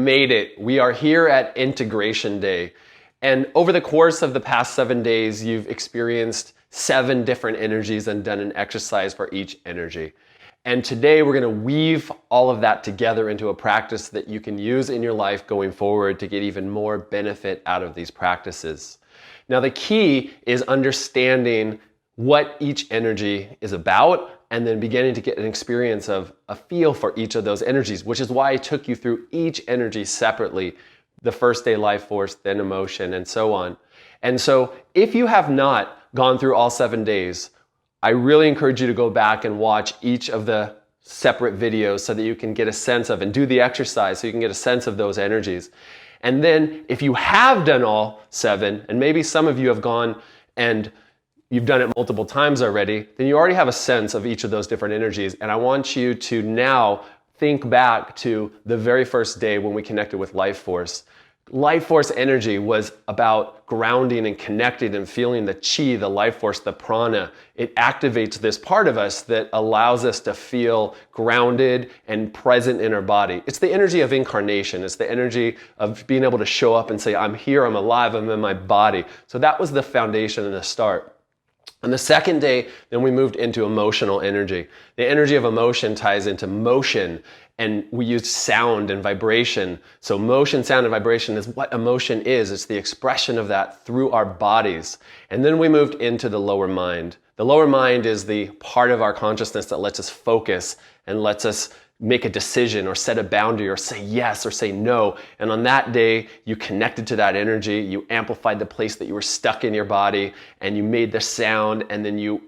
Made it. We are here at Integration Day. And over the course of the past 7 days, you've experienced 7 different energies and done an exercise for each energy. And today we're going to weave all of that together into a practice that you can use in your life going forward to get even more benefit out of these practices. Now, the key is understanding what each energy is about and then beginning to get an experience of a feel for each of those energies, which is why I took you through each energy separately. The first day life force, then emotion, and so on. And so if you have not gone through all 7 days, I really encourage you to go back and watch each of the separate videos so that you can get a sense of and do the exercise so you can get a sense of those energies. And then if you have done all 7, and maybe some of you have gone and you've done it multiple times already, then you already have a sense of each of those different energies. And I want you to now think back to the very first day when we connected with Life Force. Life Force energy was about grounding and connecting and feeling the chi, the life force, the prana. It activates this part of us that allows us to feel grounded and present in our body. It's the energy of incarnation. It's the energy of being able to show up and say, I'm here, I'm alive, I'm in my body. So that was the foundation and the start. On the second day, then we moved into emotional energy. The energy of emotion ties into motion, and we used sound and vibration. So motion, sound, and vibration is what emotion is. It's the expression of that through our bodies. And then we moved into the lower mind. The lower mind is the part of our consciousness that lets us focus and lets us make a decision or set a boundary or say yes or say no. And on that day, you connected to that energy, you amplified the place that you were stuck in your body, and you made the sound, and then you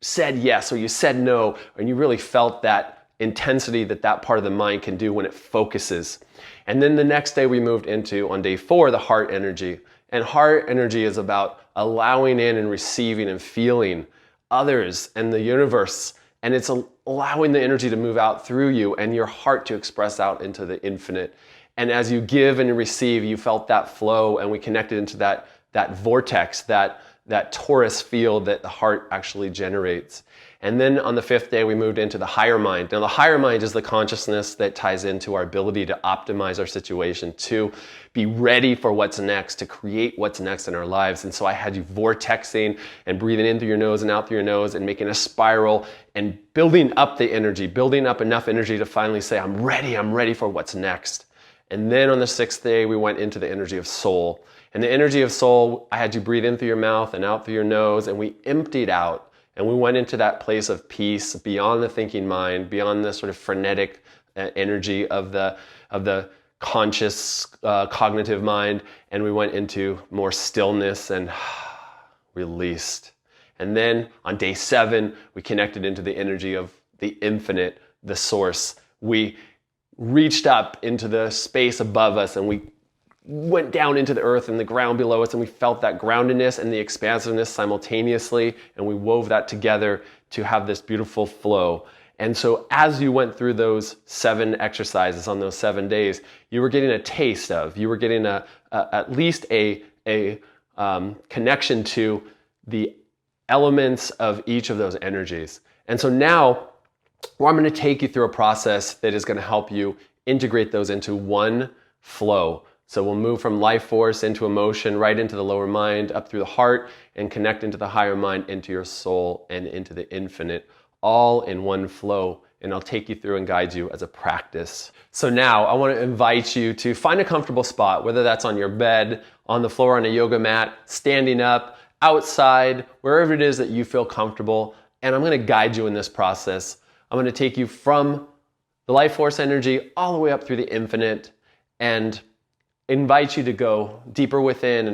said yes or you said no, and you really felt that intensity that that part of the mind can do when it focuses. And then the next day we moved into, on day 4, the heart energy. And heart energy is about allowing in and receiving and feeling others and the universe. And it's allowing the energy to move out through you and your heart to express out into the infinite. And as you give and receive, you felt that flow, and we connected into that vortex, that torus field that the heart actually generates. And then on the 5th day, we moved into the higher mind. Now, the higher mind is the consciousness that ties into our ability to optimize our situation, to be ready for what's next, to create what's next in our lives. And so I had you vortexing and breathing in through your nose and out through your nose and making a spiral and building up the energy, building up enough energy to finally say, I'm ready for what's next. And then on the 6th day, we went into the energy of soul. And the energy of soul, I had you breathe in through your mouth and out through your nose, and we emptied out. And we went into that place of peace, beyond the thinking mind, beyond the sort of frenetic energy of the conscious, cognitive mind. And we went into more stillness and released. And then on day 7, we connected into the energy of the infinite, the source. We reached up into the space above us, and we went down into the earth and the ground below us, and we felt that groundedness and the expansiveness simultaneously, and we wove that together to have this beautiful flow. And so as you went through those 7 exercises on those 7 days, you were getting a taste of, you were getting at least a connection to the elements of each of those energies. And so now, I'm going to take you through a process that is going to help you integrate those into one flow. So we'll move from life force into emotion, right into the lower mind, up through the heart, and connect into the higher mind, into your soul, and into the infinite, all in one flow. And I'll take you through and guide you as a practice. So now I want to invite you to find a comfortable spot, whether that's on your bed, on the floor, on a yoga mat, standing up, outside, wherever it is that you feel comfortable. And I'm going to guide you in this process. I'm going to take you from the life force energy all the way up through the infinite, and invite you to go deeper within